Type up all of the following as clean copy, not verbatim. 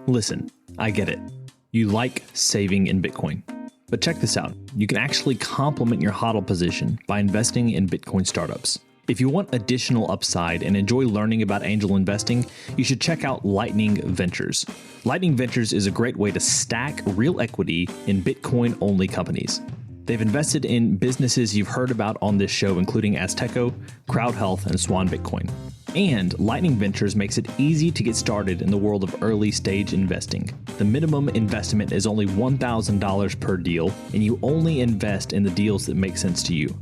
Listen, I get it. You like saving in Bitcoin. But check this out. You can actually complement your HODL position by investing in Bitcoin startups. If you want additional upside and enjoy learning about angel investing, you should check out Lightning Ventures. Lightning Ventures is a great way to stack real equity in Bitcoin-only companies. They've invested in businesses you've heard about on this show, including Azteco, Crowd Health, and Swan Bitcoin. And Lightning Ventures makes it easy to get started in the world of early stage investing. The minimum investment is only $1,000 per deal, and you only invest in the deals that make sense to you.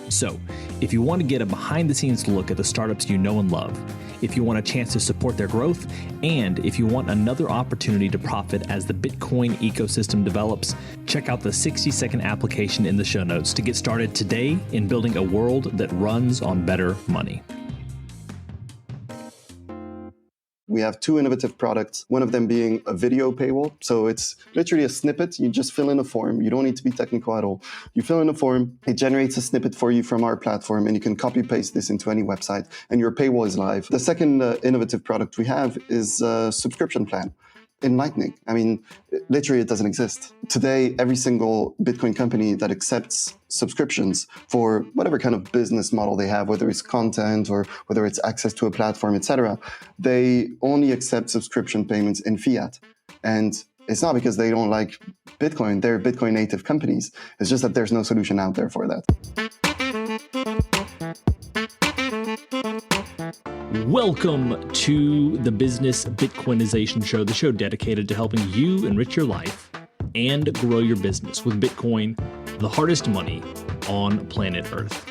So, if you want to get a behind-the-scenes look at the startups you know and love, if you want a chance to support their growth, and if you want another opportunity to profit as the Bitcoin ecosystem develops, check out the 60-second application in the show notes to get started today in building a world that runs on better money. We have two innovative products, one of them being a video paywall. So it's literally a snippet. You just fill in a form. You don't need to be technical at all. You fill in a form, it generates a snippet for you from our platform, and you can copy paste this into any website, and your paywall is live. The second innovative product we have is a subscription plan. In Lightning. I mean, literally it doesn't exist. Today, every single Bitcoin company that accepts subscriptions for whatever kind of business model they have, whether it's content or whether it's access to a platform, etc., they only accept subscription payments in fiat. And it's not because they don't like Bitcoin, they're Bitcoin native companies. It's just that there's no solution out there for that. Welcome to the Business Bitcoinization Show, the show dedicated to helping you enrich your life and grow your business with Bitcoin, the hardest money on planet Earth.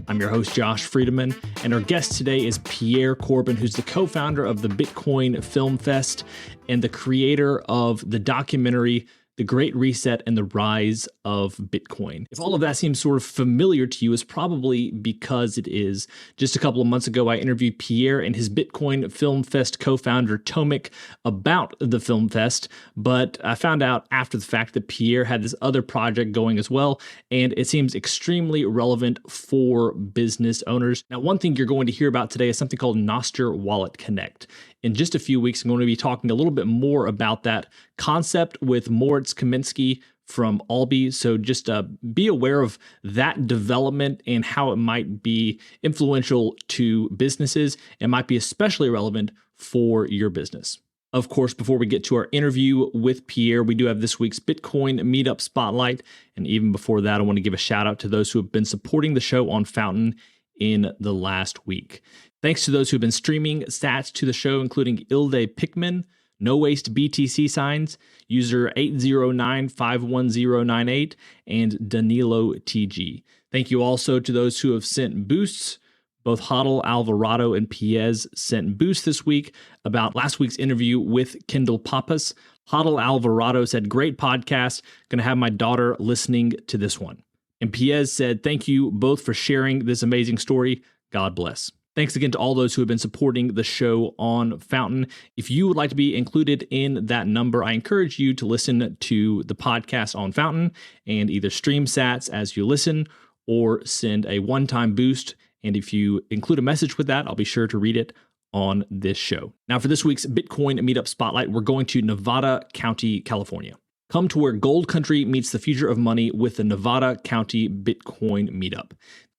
I'm your host, Josh Friedemann, and our guest today is Pierre Corbin, who's the co-founder of the Bitcoin FilmFest and the creator of the documentary The Great Reset and the Rise of Bitcoin. If all of that seems sort of familiar to you, it's probably because it is. Just a couple of months ago, I interviewed Pierre and his Bitcoin FilmFest co-founder, Tomek, about the FilmFest, but I found out after the fact that Pierre had this other project going as well, and it seems extremely relevant for business owners. Now, one thing you're going to hear about today is something called Nostr Wallet Connect. In just a few weeks, I'm going to be talking a little bit more about that concept with Moritz Kaminsky from Albi. So just be aware of that development and how it might be influential to businesses and might be especially relevant for your business. Of course, before we get to our interview with Pierre, we do have this week's Bitcoin Meetup Spotlight. And even before that, I want to give a shout out to those who have been supporting the show on Fountain in the last week. Thanks to those who've been streaming stats to the show, including Ilde Pickman, No Waste BTC Signs, user 809-51098, and Danilo TG. Thank you also to those who have sent boosts. Both Hodl, Alvarado, and Piez sent boosts this week about last week's interview with Kendall Pappas. Hodl Alvarado said, "Great podcast. Going to have my daughter listening to this one." And Piez said, "Thank you both for sharing this amazing story. God bless." Thanks again to all those who have been supporting the show on Fountain. If you would like to be included in that number, I encourage you to listen to the podcast on Fountain and either stream sats as you listen or send a one-time boost. And if you include a message with that, I'll be sure to read it on this show. Now, for this week's Bitcoin Meetup Spotlight, we're going to Nevada County, California. Come to where Gold Country meets the future of money with the Nevada County Bitcoin Meetup.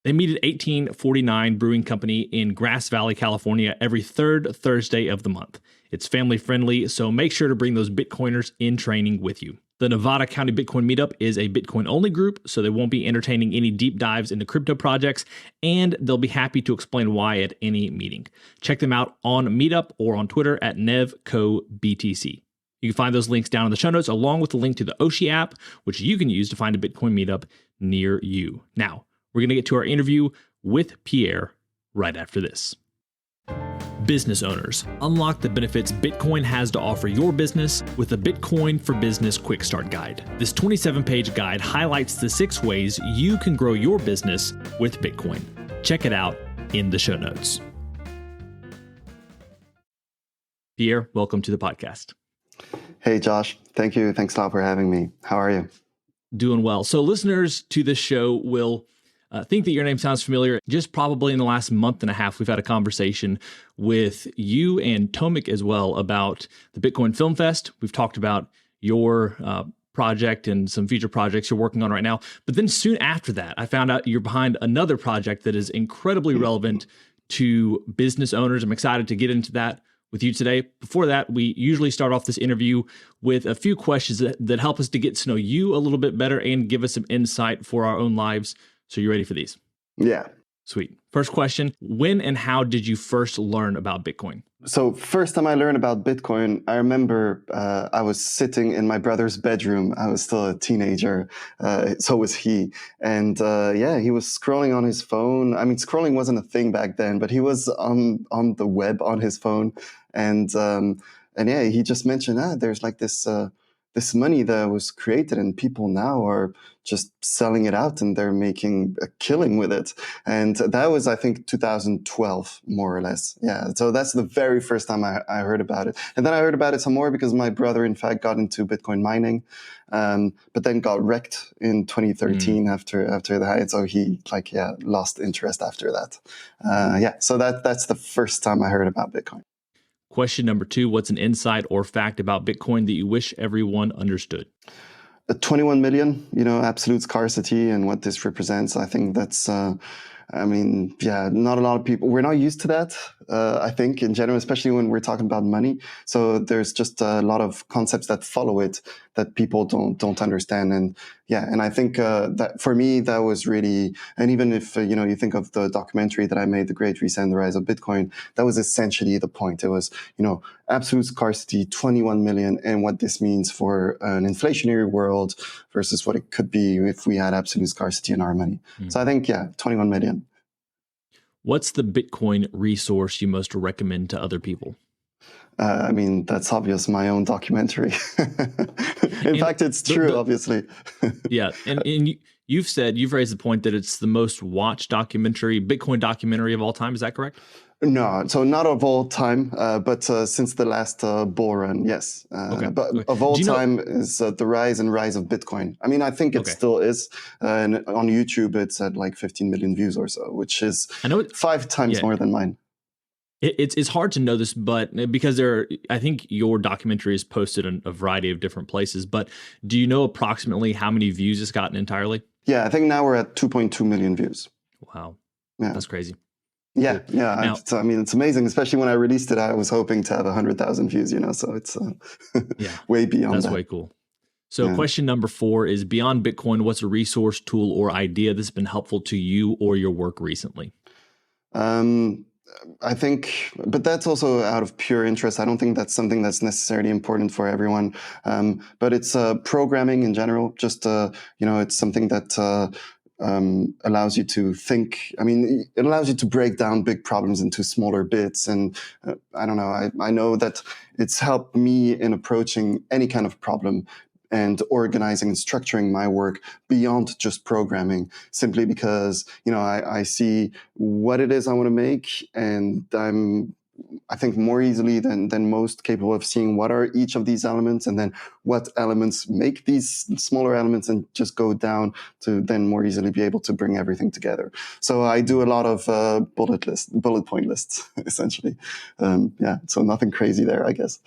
They meet at 1849 Brewing Company in Grass Valley, California, every third Thursday of the month. It's family friendly, so make sure to bring those Bitcoiners in training with you. The Nevada County Bitcoin Meetup is a Bitcoin-only group, so they won't be entertaining any deep dives into crypto projects, and they'll be happy to explain why at any meeting. Check them out on Meetup or on Twitter at NevCoBTC. You can find those links down in the show notes, along with the link to the Oshi app, which you can use to find a Bitcoin Meetup near you. Now, we're going to get to our interview with Pierre right after this. Business owners, unlock the benefits Bitcoin has to offer your business with the Bitcoin for Business Quick Start Guide. This 27-page guide highlights the 6 ways you can grow your business with Bitcoin. Check it out in the show notes. Pierre, welcome to the podcast. Hey, Josh. Thank you. Thanks a lot for having me. How are you? Doing well. So listeners to this show will think that your name sounds familiar. Just probably in the last month and a half, we've had a conversation with you and Tomik as well about the Bitcoin FilmFest. We've talked about your project and some future projects you're working on right now. But then soon after that, I found out you're behind another project that is incredibly relevant to business owners. I'm excited to get into that with you today. Before that, we usually start off this interview with a few questions that help us to get to know you a little bit better and give us some insight for our own lives. So you ready for these? Yeah. Sweet. First question, when and how did you first learn about Bitcoin? So first time I learned about Bitcoin, I remember I was sitting in my brother's bedroom. I was still a teenager. So was he. And he was scrolling on his phone. I mean, scrolling wasn't a thing back then, but he was on the web on his phone. And he just mentioned, there's like this money that was created and people now are just selling it out and they're making a killing with it. And that was, I think, 2012, more or less. Yeah. So that's the very first time I heard about it. And then I heard about it some more because my brother, in fact, got into Bitcoin mining, but then got wrecked in 2013 after the high. So he lost interest after that. So that's the first time I heard about Bitcoin. Question number 2, what's an insight or fact about Bitcoin that you wish everyone understood? 21 million, absolute scarcity and what this represents. I think that's, not a lot of people, we're not used to that, I think, in general, especially when we're talking about money. So there's just a lot of concepts that follow it that people don't understand. And I think that for me, that was really, and even if, you think of the documentary that I made, The Great Reset and the Rise of Bitcoin, that was essentially the point. It was, absolute scarcity, 21 million, and what this means for an inflationary world versus what it could be if we had absolute scarcity in our money. So I think, 21 million. What's the Bitcoin resource you most recommend to other people? That's obvious, my own documentary. In fact, it's true, obviously. Yeah. And you've raised the point that it's the most watched Bitcoin documentary of all time. Is that correct? No, so not of all time, but since the last bull run, yes. But of all time is The Rise and Rise of Bitcoin. I mean, I think it still is. And on YouTube, it's at like 15 million views or so, which is 5 times more than mine. It's hard to know this, but because I think your documentary is posted in a variety of different places, but do you know approximately how many views it's gotten entirely? Yeah, I think now we're at 2.2 million views. Wow. Yeah. That's crazy. Yeah, cool. Yeah. Now, it's amazing. Especially when I released it, I was hoping to have 100,000 views, so it's way beyond that. That's way cool. So question number 4 is, beyond Bitcoin, what's a resource, tool, or idea that's been helpful to you or your work recently? I think, but that's also out of pure interest. I don't think that's something that's necessarily important for everyone. But it's programming in general. Just, it's something that allows you to think. I mean, it allows you to break down big problems into smaller bits. And I don't know, I know that it's helped me in approaching any kind of problem and organizing and structuring my work beyond just programming, simply because, I see what it is I want to make, and I think more easily than most capable of seeing what are each of these elements and then what elements make these smaller elements, and just go down to then more easily be able to bring everything together. So I do a lot of bullet point lists, essentially. So nothing crazy there, I guess.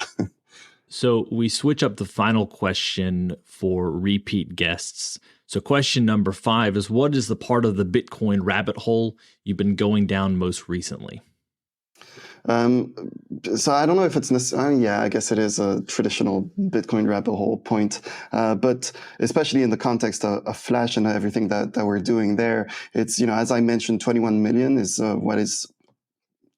So we switch up the final question for repeat guests. So question number 5 is, what is the part of the Bitcoin rabbit hole you've been going down most recently? So I don't know if it's necessarily, I guess it is a traditional Bitcoin rabbit hole point, but especially in the context of Flash and everything that we're doing there, it's, as I mentioned, 21 million is what is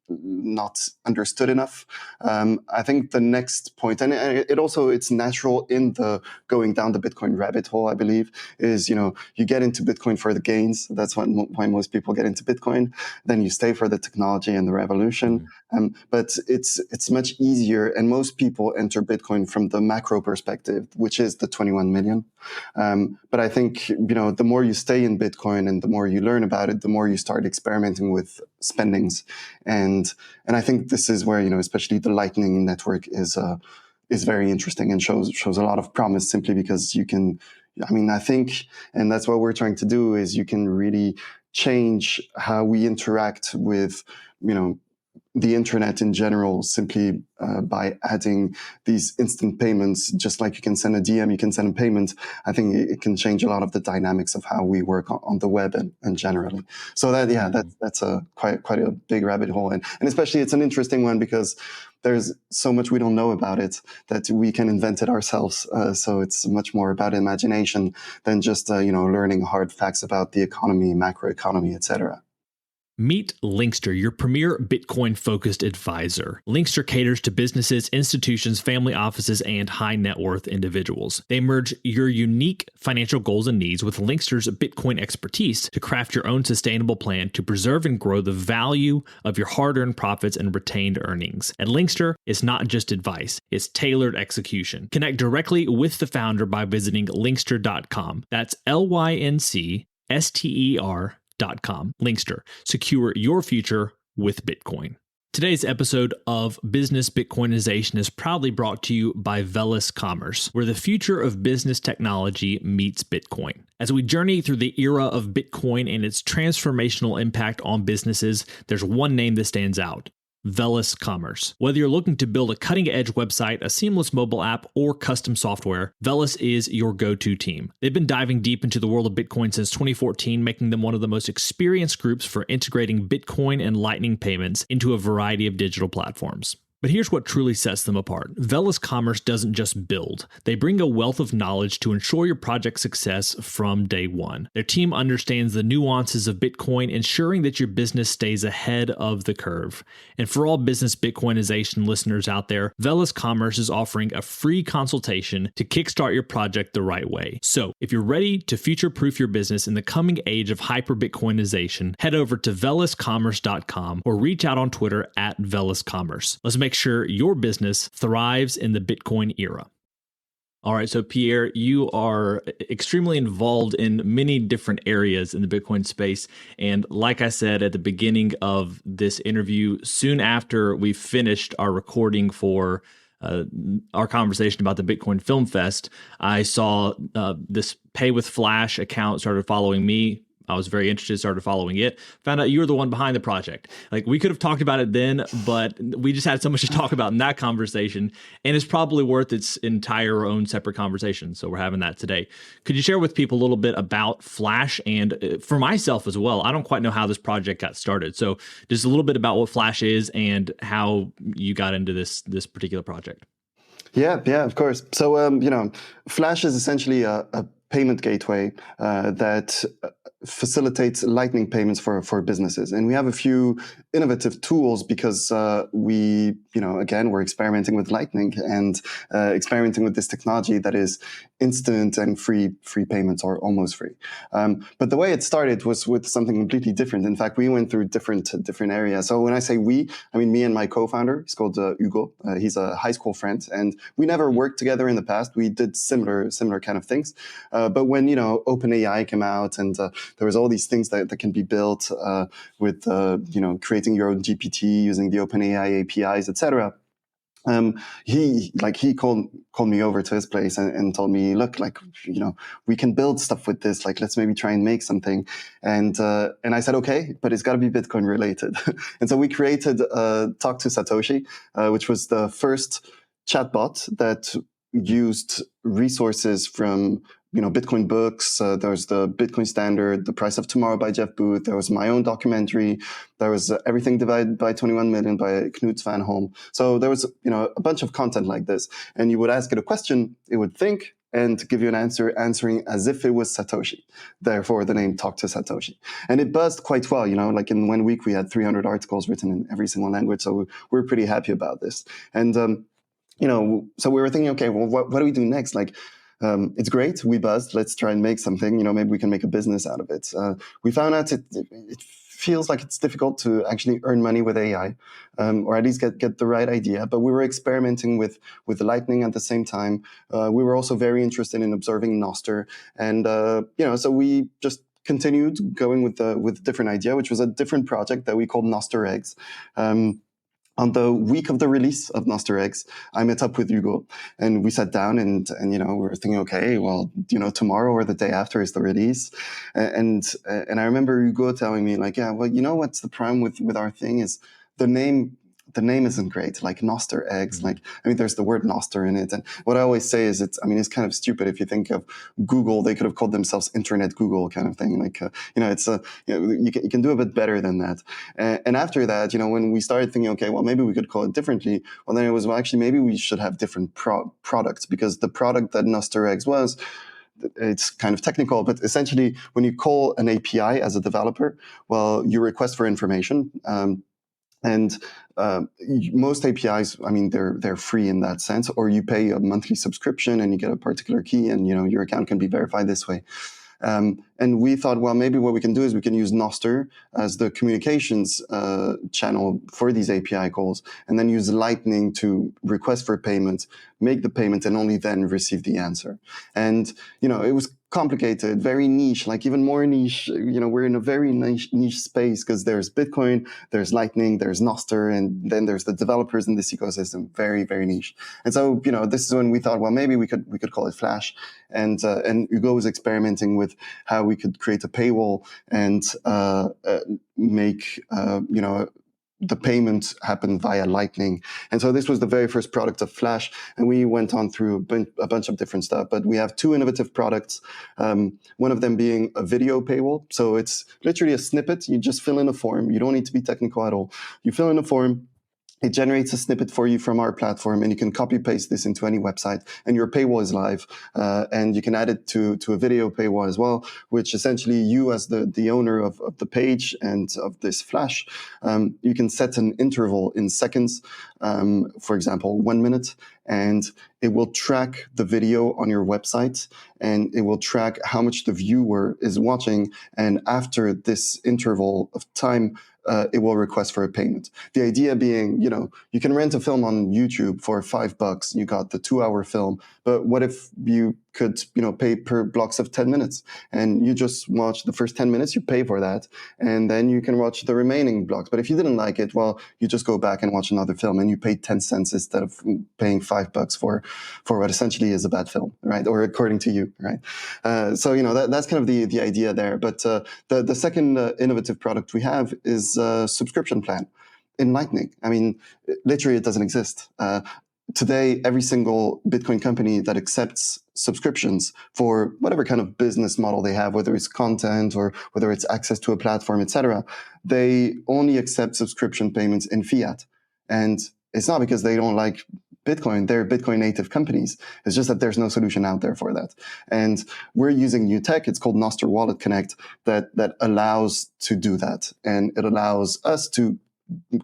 not understood enough. I think the next point, and it's natural in the going down the Bitcoin rabbit hole, I believe, is, you get into Bitcoin for the gains. That's why most people get into Bitcoin. Then you stay for the technology and the revolution. But it's much easier, and most people enter Bitcoin from the macro perspective, which is the 21 million. But I think, the more you stay in Bitcoin and the more you learn about it, the more you start experimenting with spendings. And I think this is where, especially the Lightning Network is very interesting and shows a lot of promise, simply because you can, I think, and that's what we're trying to do, is you can really change how we interact with, the internet in general, simply by adding these instant payments. Just like you can send a DM, you can send a payment. I think it can change a lot of the dynamics of how we work on the web and generally. So that's a quite a big rabbit hole, and especially it's an interesting one because there's so much we don't know about it that we can invent it ourselves. So it's much more about imagination than just learning hard facts about the economy, macroeconomy, etc. Meet Linkster, your premier Bitcoin-focused advisor. Linkster caters to businesses, institutions, family offices, and high-net-worth individuals. They merge your unique financial goals and needs with Linkster's Bitcoin expertise to craft your own sustainable plan to preserve and grow the value of your hard-earned profits and retained earnings. At Linkster, it's not just advice, it's tailored execution. Connect directly with the founder by visiting linkster.com. That's LYNCSTER.com. Linkster. Secure your future with Bitcoin. Today's episode of Business Bitcoinization is proudly brought to you by Velis Commerce, where the future of business technology meets Bitcoin. As we journey through the era of Bitcoin and its transformational impact on businesses, there's one name that stands out: Velis Commerce. Whether you're looking to build a cutting-edge website, a seamless mobile app, or custom software, Velis is your go-to team. They've been diving deep into the world of Bitcoin since 2014, making them one of the most experienced groups for integrating Bitcoin and Lightning payments into a variety of digital platforms. But here's what truly sets them apart. Velis Commerce doesn't just build. They bring a wealth of knowledge to ensure your project's success from day one. Their team understands the nuances of Bitcoin, ensuring that your business stays ahead of the curve. And for all business Bitcoinization listeners out there, Velis Commerce is offering a free consultation to kickstart your project the right way. So if you're ready to future-proof your business in the coming age of hyper-Bitcoinization, head over to veliscommerce.com or reach out on Twitter at veliscommerce. Let's make sure your business thrives in the Bitcoin era. All right, so Pierre, you are extremely involved in many different areas in the Bitcoin space. And like I said at the beginning of this interview, soon after we finished our recording for our conversation about the Bitcoin FilmFest, I saw this Pay with Flash account started following me. I was very interested, started following it, found out you were the one behind the project. Like, we could have talked about it then, but we just had so much to talk about in that conversation, and it's probably worth its entire own separate conversation. So we're having that today. Could you share with people a little bit about Flash, and for myself as well? I don't quite know how this project got started. So just a little bit about what Flash is and how you got into this particular project. Yeah, of course. So, Flash is essentially a payment gateway that facilitates Lightning payments for businesses. And we have a few innovative tools because we're experimenting with Lightning and experimenting with this technology that is instant and free payments, or almost free. But the way it started was with something completely different. In fact, we went through different areas. So when I say we, I mean me and my co-founder. He's called Hugo. He's a high school friend, and we never worked together in the past. We did similar kind of things. But when OpenAI came out, and there was all these things that can be built with creating your own GPT using the OpenAI APIs, etc. He called me over to his place and told me, look, we can build stuff with this. Like, let's maybe try and make something. And I said, okay, but it's got to be Bitcoin related. And so we created Talk to Satoshi, which was the first chatbot that used resources from Bitcoin books. There was the Bitcoin Standard, The Price of Tomorrow by Jeff Booth. There was my own documentary. There was Everything Divided by 21 Million by Knut Svanholm. So there was a bunch of content like this. And you would ask it a question, it would think and give you an answer, answering as if it was Satoshi. Therefore, the name Talk to Satoshi. And it buzzed quite well. Like in 1 week, we had 300 articles written in every single language. So we were pretty happy about this. And so we were thinking, okay, well, what do we do next? It's great. We buzzed. Let's try and make something. Maybe we can make a business out of it. We found out it feels like it's difficult to actually earn money with AI, or at least get the right idea. But we were experimenting with Lightning at the same time. We were also very interested in observing Nostr, and so we just continued going with a different idea, which was a different project that we called Nostr Eggs. On the week of the release of Noster Eggs, I met up with Hugo and we sat down and we were thinking, okay, well, tomorrow or the day after is the release. And I remember Hugo telling me like, yeah, well, what's the problem with our thing is the name isn't great, like Noster Eggs. Like, there's the word Noster in it. And what I always say is it's kind of stupid. If you think of Google, they could have called themselves Internet Google kind of thing. Like, it's you can do a bit better than that. And after that, when we started thinking, okay, well, maybe we could call it differently. Well, then it was, well, actually, maybe we should have different products, because the product that Noster Eggs was, it's kind of technical, but essentially when you call an API as a developer, well, you request for information. And most APIs, they're free in that sense, or you pay a monthly subscription and you get a particular key, and your account can be verified this way. And we thought, well, maybe what we can do is we can use Noster as the communications channel for these API calls, and then use Lightning to request for payment, make the payment, and only then receive the answer. And, it was complicated, very niche, like even more niche. We're in a very niche space, because there's Bitcoin, there's Lightning, there's Noster, and then there's the developers in this ecosystem. Very, very niche. And so, this is when we thought, well, maybe we could call it Flash. And Hugo was experimenting with how we could create a paywall and make the payment happen via Lightning. And so this was the very first product of Flash, and we went on through a bunch of different stuff. But we have two innovative products, one of them being a video paywall. So it's literally a snippet. You just fill in a form. You don't need to be technical at all. You fill in a form. It generates a snippet for you from our platform, and you can copy paste this into any website, and your paywall is live. And you can add it to a video paywall as well, which essentially you, as the owner of the page and of this Flash, you can set an interval in seconds, for example, 1 minute, and it will track the video on your website, and it will track how much the viewer is watching. And after this interval of time, it will request for a payment. The idea being, you can rent a film on YouTube for $5. You got the 2-hour film. But what if you could, pay per blocks of 10 minutes, and you just watch the first 10 minutes, you pay for that, and then you can watch the remaining blocks. But if you didn't like it, well, you just go back and watch another film, and you pay 10 cents instead of paying $5 for what essentially is a bad film, right? Or according to you, right? So, that's kind of the idea there. But the second innovative product we have is a subscription plan in Lightning. Literally, it doesn't exist. Today, every single Bitcoin company that accepts subscriptions for whatever kind of business model they have, whether it's content or whether it's access to a platform, etc., they only accept subscription payments in fiat. And it's not because they don't like Bitcoin. They're Bitcoin native companies. It's just that there's no solution out there for that. And we're using new tech. It's called Noster Wallet Connect that allows to do that. And it allows us to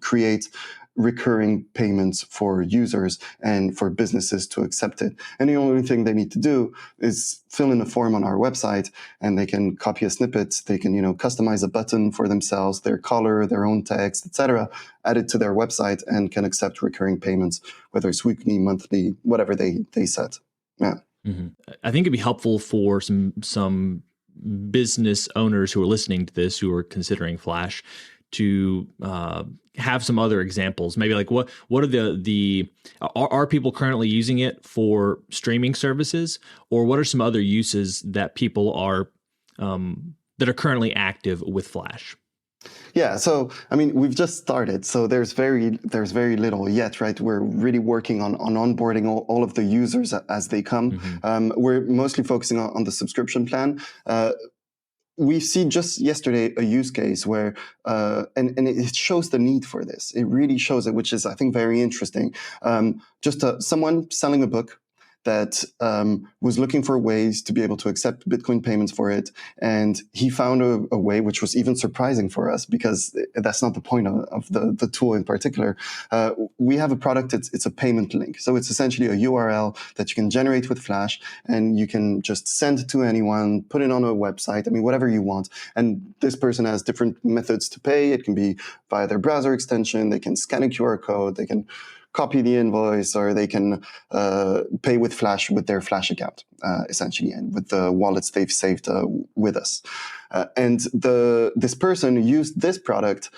create recurring payments for users and for businesses to accept it. And the only thing they need to do is fill in a form on our website, and they can copy a snippet. They can, customize a button for themselves, their color, their own text, etc., add it to their website, and can accept recurring payments, whether it's weekly, monthly, whatever they set. Yeah. Mm-hmm. I think it'd be helpful for some business owners who are listening to this, who are considering Flash, to have some other examples. Maybe like what are are people currently using it for streaming services, or what are some other uses that people are that are currently active with Flash? Yeah, so we've just started, so there's very little yet, right? We're really working on onboarding all of the users as they come. Mm-hmm. We're mostly focusing on the subscription plan. We see just yesterday a use case where, and it shows the need for this. It really shows it, which is, I think, very interesting. Just someone selling a book that was looking for ways to be able to accept Bitcoin payments for it. And he found a way, which was even surprising for us, because that's not the point of the tool in particular. We have a product, it's a payment link. So it's essentially a URL that you can generate with Flash, and you can just send it to anyone, put it on a website, whatever you want. And this person has different methods to pay. It can be via their browser extension. They can scan a QR code. They can copy the invoice, or they can pay with Flash with their Flash account, essentially, and with the wallets they've saved with us. And this person used this product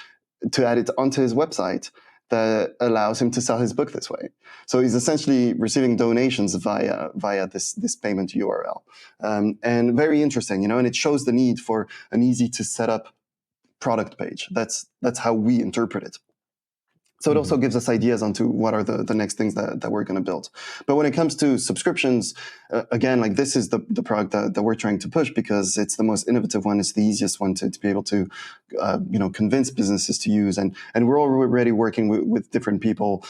to add it onto his website. that allows him to sell his book this way. So he's essentially receiving donations via this payment URL, and very interesting, and it shows the need for an easy to set up product page. That's how we interpret it. So it also gives us ideas onto what are the next things that we're going to build. But when it comes to subscriptions, again, like this is the product that we're trying to push because it's the most innovative one. It's the easiest one to be able to, convince businesses to use. And we're already working with different people,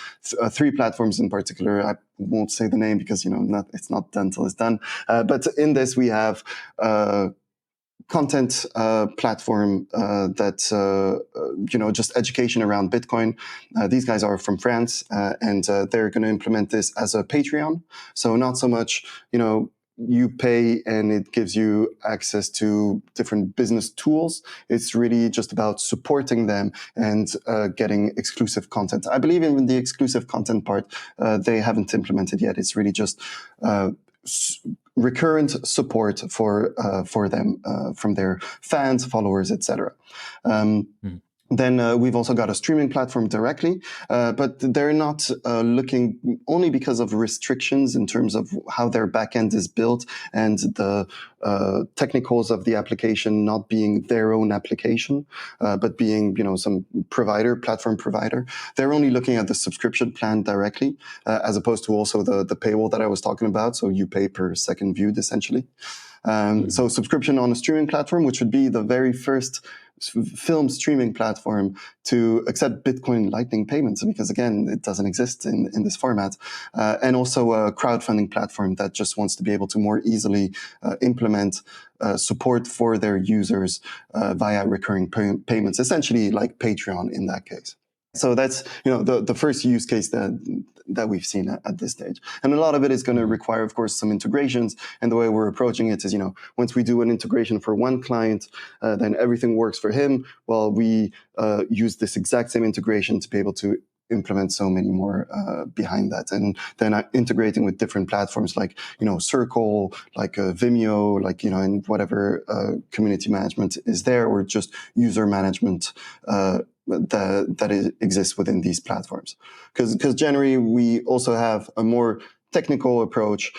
3 platforms in particular. I won't say the name because, it's not done till it's done. But in this, we have content platform that's just education around Bitcoin. These guys are from France, and they're going to implement this as a Patreon. So not so much, you pay and it gives you access to different business tools. It's really just about supporting them and getting exclusive content. I believe in the exclusive content part, they haven't implemented yet. It's really just recurrent support for them from their fans, followers, etc. Then we've also got a streaming platform directly, but they're not looking only because of restrictions in terms of how their backend is built and the technicals of the application not being their own application, but being some platform provider. They're only looking at the subscription plan directly, as opposed to also the paywall that I was talking about. So you pay per second viewed, essentially. So subscription on a streaming platform, which would be the very first film streaming platform to accept Bitcoin Lightning payments, because again, it doesn't exist in this format. And also a crowdfunding platform that just wants to be able to more easily implement support for their users via recurring payments, essentially like Patreon in that case. So that's the first use case that we've seen at this stage, and a lot of it is going to require, of course, some integrations. And the way we're approaching it is, once we do an integration for one client, then everything works for him. Well, we use this exact same integration to be able to implement so many more behind that, and then integrating with different platforms like Circle, like Vimeo, like and whatever community management is there, or just user management that exists within these platforms. Because generally we also have a more technical approach,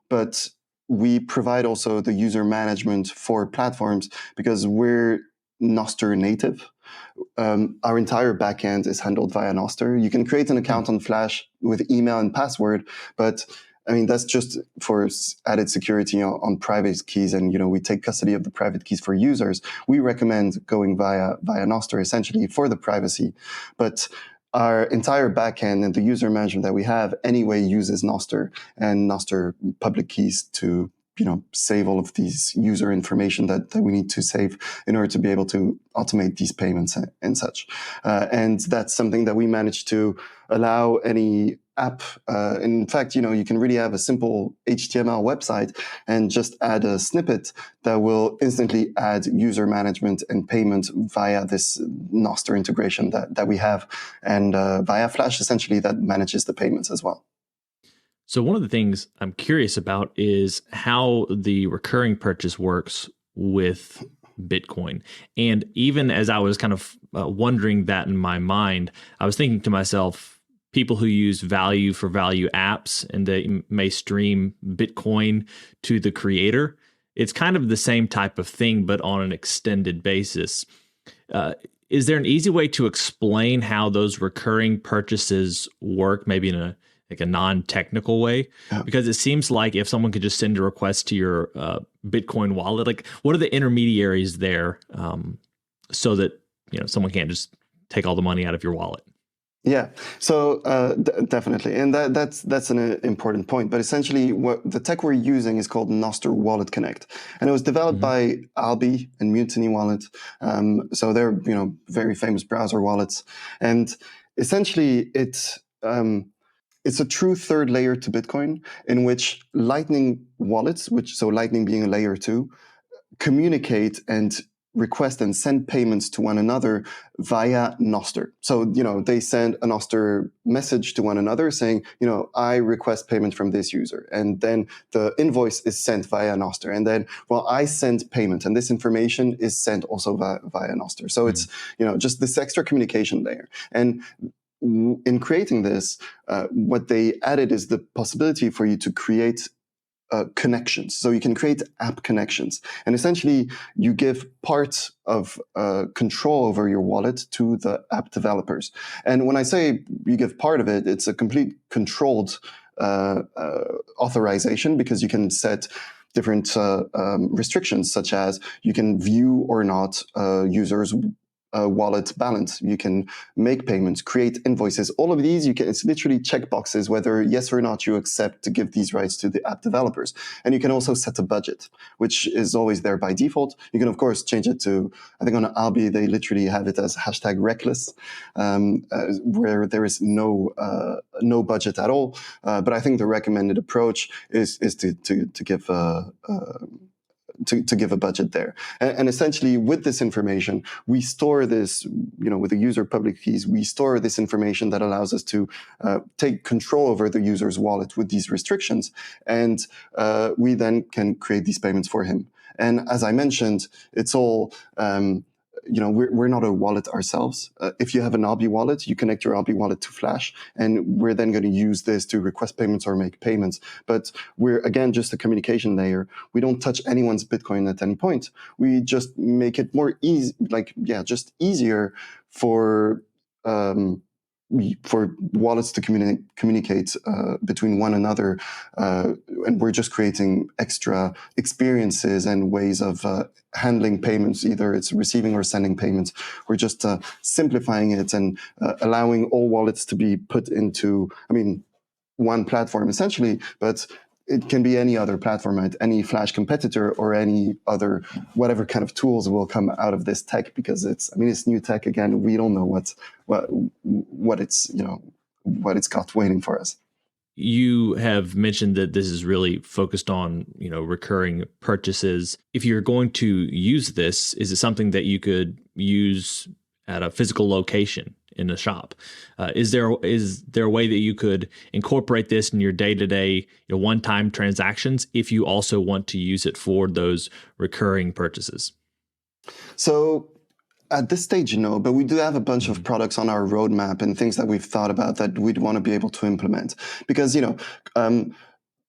but we provide also the user management for platforms because we're Nostr native. Our entire backend is handled via Nostr. You can create an account on Flash with email and password, but that's just for added security on private keys, and we take custody of the private keys for users. We recommend going via Nostr essentially for the privacy, but our entire backend and the user management that we have anyway uses Nostr and Nostr public keys to save all of these user information that we need to save in order to be able to automate these payments and such. And that's something that we managed to allow any app. In fact, you can really have a simple HTML website and just add a snippet that will instantly add user management and payment via this Nostr integration that we have, and via Flash, essentially, that manages the payments as well. So one of the things I'm curious about is how the recurring purchase works with Bitcoin. And even as I was kind of wondering that in my mind, I was thinking to myself, people who use value for value apps and they may stream Bitcoin to the creator, it's kind of the same type of thing, but on an extended basis. Is there an easy way to explain how those recurring purchases work, maybe in a non-technical way? Yeah. Because it seems like if someone could just send a request to your Bitcoin wallet, like what are the intermediaries there, so that someone can't just take all the money out of your wallet? Yeah, so definitely, and that's an important point. But essentially, what the tech we're using is called Nostr Wallet Connect, and it was developed by Albi and Mutiny Wallet. So they're very famous browser wallets, and essentially it's a true third layer to Bitcoin, in which Lightning wallets, so Lightning being a layer 2, communicate and request and send payments to one another via Nostr. So, they send a Nostr message to one another saying, I request payment from this user. And then the invoice is sent via Nostr. And then, I send payment, and this information is sent also via Nostr. So it's, just this extra communication layer. And in creating this, what they added is the possibility for you to create connections. So you can create app connections. And essentially, you give part of control over your wallet to the app developers. And when I say you give part of it, it's a complete controlled authorization, because you can set different restrictions, such as you can view or not users' wallet balance. You can make payments, create invoices. All of these, it's literally checkboxes whether yes or not you accept to give these rights to the app developers. And you can also set a budget, which is always there by default. You can, of course, change it to, I think on Albi, they literally have it as #reckless, where there is no budget at all. But I think the recommended approach is to give to give a budget there. And essentially, with this information, we store this, with the user public keys, we store this information that allows us to take control over the user's wallet with these restrictions. And we then can create these payments for him. And as I mentioned, it's all, we're not a wallet ourselves. If you have an Albi wallet, you connect your Albi wallet to Flash, and we're then going to use this to request payments or make payments. But we're, again, just a communication layer. We don't touch anyone's Bitcoin at any point. We just make it more easy, just easier for wallets to communicate between one another, and we're just creating extra experiences and ways of handling payments, either it's receiving or sending payments. We're just simplifying it and allowing all wallets to be put into, one platform essentially, but it can be any other platform, right? Any Flash competitor or any other, whatever kind of tools will come out of this tech, because it's new tech. Again, we don't know what it's got waiting for us. You have mentioned that this is really focused on, recurring purchases. If you're going to use this, is it something that you could use at a physical location in a shop? Is there a way that you could incorporate this in your day-to-day, one-time transactions if you also want to use it for those recurring purchases? So at this stage, no, but we do have a bunch of products on our roadmap and things that we've thought about that we'd want to be able to implement. Because,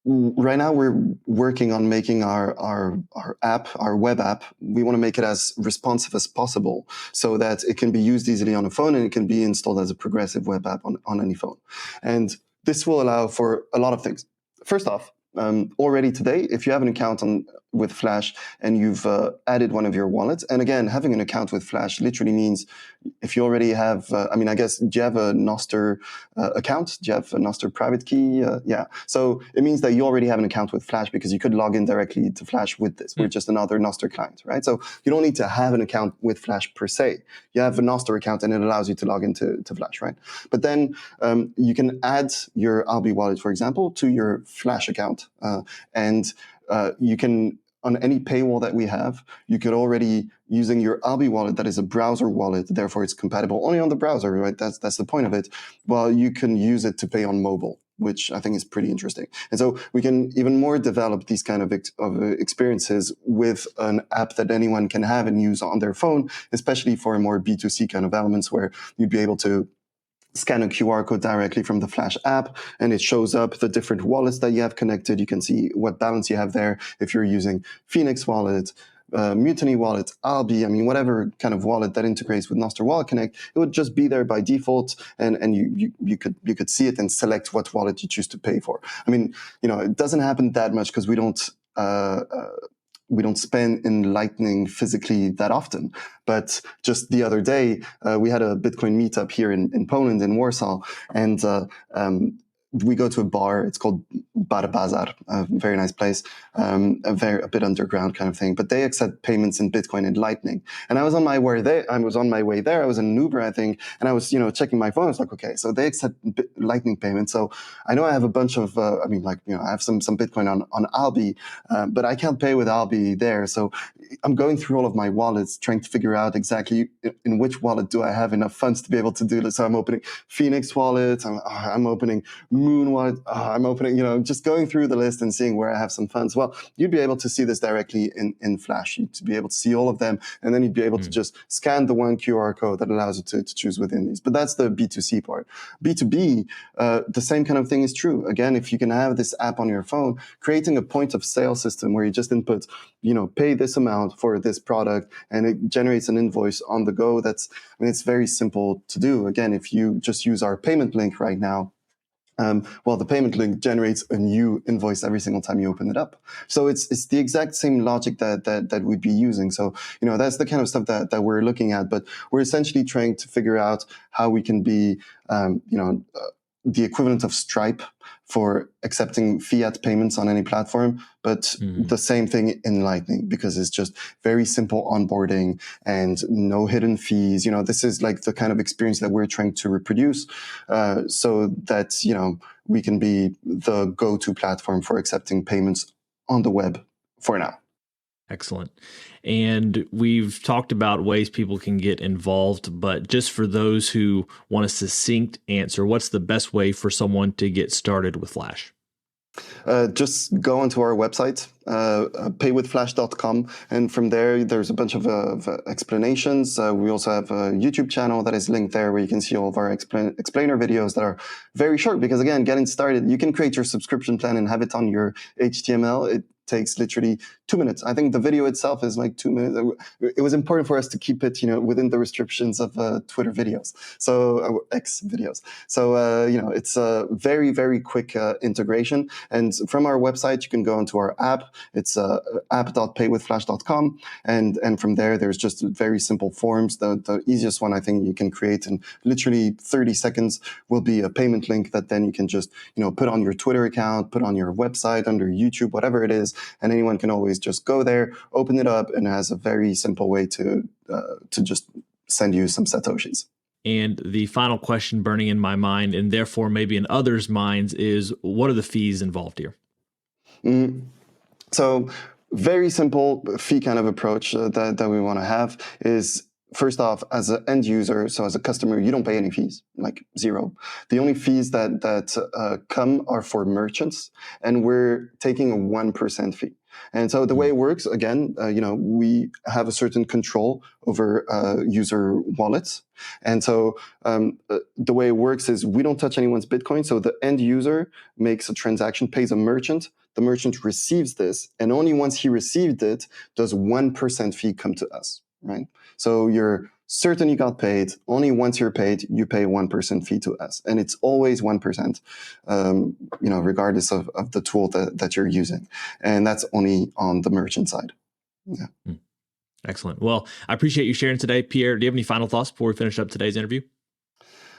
right now we're working on making our app, our web app. We want to make it as responsive as possible so that it can be used easily on a phone and it can be installed as a progressive web app on any phone. And this will allow for a lot of things. First off, already today, if you have an account with Flash and you've added one of your wallets, and again, having an account with Flash literally means if you already have, I guess, do you have a Nostr account? Do you have a Nostr private key? Yeah. So it means that you already have an account with Flash, because you could log in directly to Flash with this. We're just another Nostr client, right? So you don't need to have an account with Flash per se. You have a Nostr account and it allows you to log into Flash, right? But then you can add your Albi wallet, for example, to your Flash account. And you can, on any paywall that we have, you could already, using your Albi wallet, that is a browser wallet, therefore it's compatible only on the browser, right? That's the point of it. Well, you can use it to pay on mobile, which I think is pretty interesting. And so we can even more develop these kind of experiences with an app that anyone can have and use on their phone, especially for more B2C kind of elements where you'd be able to scan a QR code directly from the Flash app, and it shows up the different wallets that you have connected. You can see what balance you have there. If you're using Phoenix Wallet, Mutiny Wallet, Albi, whatever kind of wallet that integrates with Nostr Wallet Connect, it would just be there by default, and you could see it and select what wallet you choose to pay for. It doesn't happen that much because we don't spend in Lightning physically that often. But just the other day, we had a Bitcoin meetup here in Poland, in Warsaw, and we go to a bar. It's called Bar Bazar, a very nice place, a bit underground kind of thing. But they accept payments in Bitcoin and Lightning. And I was on my way there. I was in an Uber, I think, and I was checking my phone. I was like, okay, so they accept Lightning payments. So I know I have a bunch of, I have some Bitcoin on Albi, but I can't pay with Albi there. So I'm going through all of my wallets, trying to figure out exactly in which wallet do I have enough funds to be able to do this. So I'm opening Phoenix Wallet. I'm opening Moon wallet, I'm opening, just going through the list and seeing where I have some funds. Well, you'd be able to see this directly in Flash. You'd be able to see all of them, and then you'd be able to just scan the one QR code that allows you to choose within these. But that's the B2C part. B2B, the same kind of thing is true. Again, if you can have this app on your phone, creating a point of sale system where you just input, pay this amount for this product, and it generates an invoice on the go. It's very simple to do. Again, if you just use our payment link right now, the payment link generates a new invoice every single time you open it up. So it's the exact same logic that we'd be using. So, that's the kind of stuff that we're looking at, but we're essentially trying to figure out how we can be, the equivalent of Stripe for accepting fiat payments on any platform, but the same thing in Lightning, because it's just very simple onboarding and no hidden fees. This is like the kind of experience that we're trying to reproduce, so that, we can be the go-to platform for accepting payments on the web for now. Excellent. And we've talked about ways people can get involved, but just for those who want a succinct answer, what's the best way for someone to get started with Flash? Just go onto our website, paywithflash.com, and from there's a bunch of explanations. We also have a YouTube channel that is linked there where you can see all of our explainer videos that are very short, because again, getting started, you can create your subscription plan and have it on your HTML. It takes literally 2 minutes. I think the video itself is like 2 minutes. It was important for us to keep it, within the restrictions of Twitter videos, so X videos. So it's a very, very quick integration. And from our website, you can go onto our app. It's app.paywithflash.com, and from there's just very simple forms. The easiest one I think you can create in literally 30 seconds will be a payment link that then you can just put on your Twitter account, put on your website, under YouTube, whatever it is. And anyone can always just go there, open it up, and it has a very simple way to just send you some Satoshis. And the final question burning in my mind, and therefore maybe in others' minds, is what are the fees involved here? So very simple fee kind of approach that we want to have is, first off, as an end user, so as a customer, you don't pay any fees, like zero. The only fees that come are for merchants, and we're taking a 1% fee. And so the way it works, again, we have a certain control over user wallets. And so the way it works is we don't touch anyone's Bitcoin. So the end user makes a transaction, pays a merchant. The merchant receives this, and only once he received it does 1% fee come to us, right? So you're certain you got paid. Only once you're paid, you pay 1% fee to us. And it's always 1%, regardless of the tool that you're using. And that's only on the merchant side. Yeah. Excellent. Well, I appreciate you sharing today. Pierre, do you have any final thoughts before we finish up today's interview?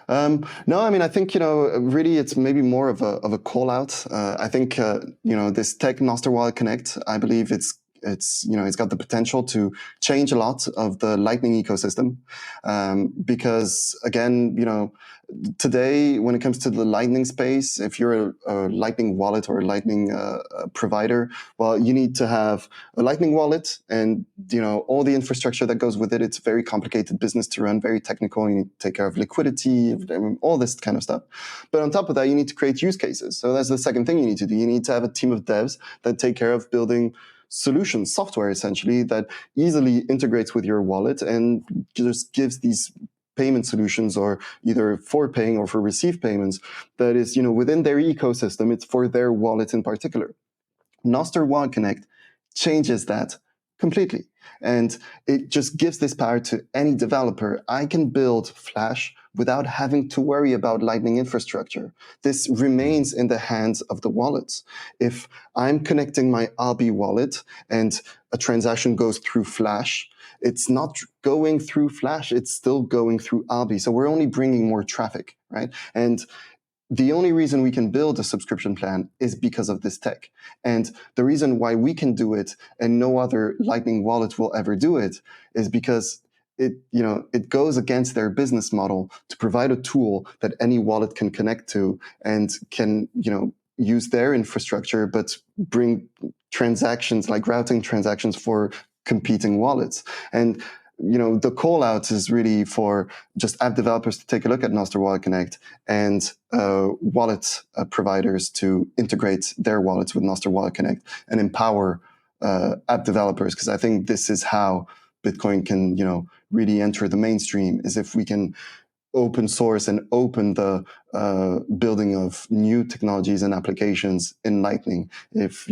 No, I think, really it's maybe more of a call out. I think, this Tech Master Wallet Connect, I believe it's got the potential to change a lot of the Lightning ecosystem. Because again, today, when it comes to the Lightning space, if you're a Lightning wallet or a Lightning provider, well, you need to have a Lightning wallet and, all the infrastructure that goes with it. It's a very complicated business to run, very technical. You need to take care of liquidity, all this kind of stuff. But on top of that, you need to create use cases. So that's the second thing you need to do. You need to have a team of devs that take care of building solutions, software essentially, that easily integrates with your wallet and just gives these payment solutions, or either for paying or for receive payments, that is, within their ecosystem. It's for their wallet in particular. Noster Wallet Connect changes that completely. And it just gives this power to any developer. I can build Flash without having to worry about Lightning infrastructure. This remains in the hands of the wallets. If I'm connecting my Albi wallet and a transaction goes through Flash, it's not going through Flash, it's still going through Albi. So we're only bringing more traffic, right? And the only reason we can build a subscription plan is because of this tech. And the reason why we can do it and no other Lightning wallet will ever do it is because it goes against their business model to provide a tool that any wallet can connect to and can, use their infrastructure, but bring transactions, like routing transactions for competing wallets. And the call out is really for just app developers to take a look at Nostr Wallet Connect and wallet providers to integrate their wallets with Nostr Wallet Connect and empower app developers. Because I think this is how Bitcoin can, really enter the mainstream, is if we can open source and open the building of new technologies and applications in Lightning. If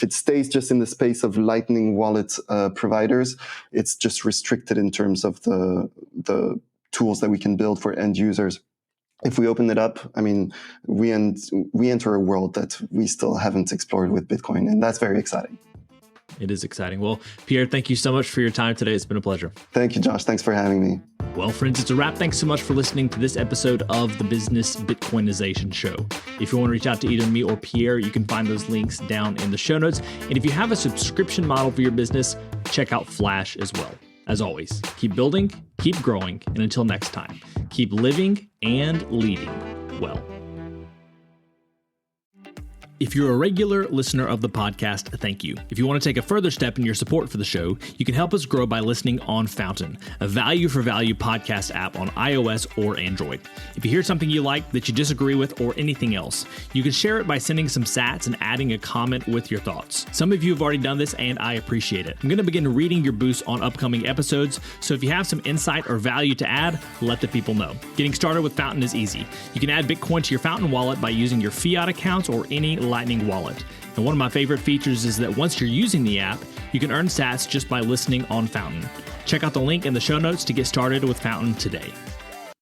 it stays just in the space of Lightning wallet providers, it's just restricted in terms of the tools that we can build for end users. If we open it up, we enter a world that we still haven't explored with Bitcoin, and that's very exciting. It is exciting. Well, Pierre, thank you so much for your time today. It's been a pleasure. Thank you, Josh. Thanks for having me. Well, friends, it's a wrap. Thanks so much for listening to this episode of the Business Bitcoinization Show. If you want to reach out to either me or Pierre, you can find those links down in the show notes. And if you have a subscription model for your business, check out Flash as well. As always, keep building, keep growing, and until next time, keep living and leading well. If you're a regular listener of the podcast, thank you. If you want to take a further step in your support for the show, you can help us grow by listening on Fountain, a value-for-value podcast app on iOS or Android. If you hear something you like that you disagree with or anything else, you can share it by sending some sats and adding a comment with your thoughts. Some of you have already done this, and I appreciate it. I'm going to begin reading your boosts on upcoming episodes, so if you have some insight or value to add, let the people know. Getting started with Fountain is easy. You can add Bitcoin to your Fountain wallet by using your fiat accounts or any Lightning wallet. And one of my favorite features is that once you're using the app, you can earn sats just by listening on Fountain. Check out the link in the show notes to get started with Fountain today.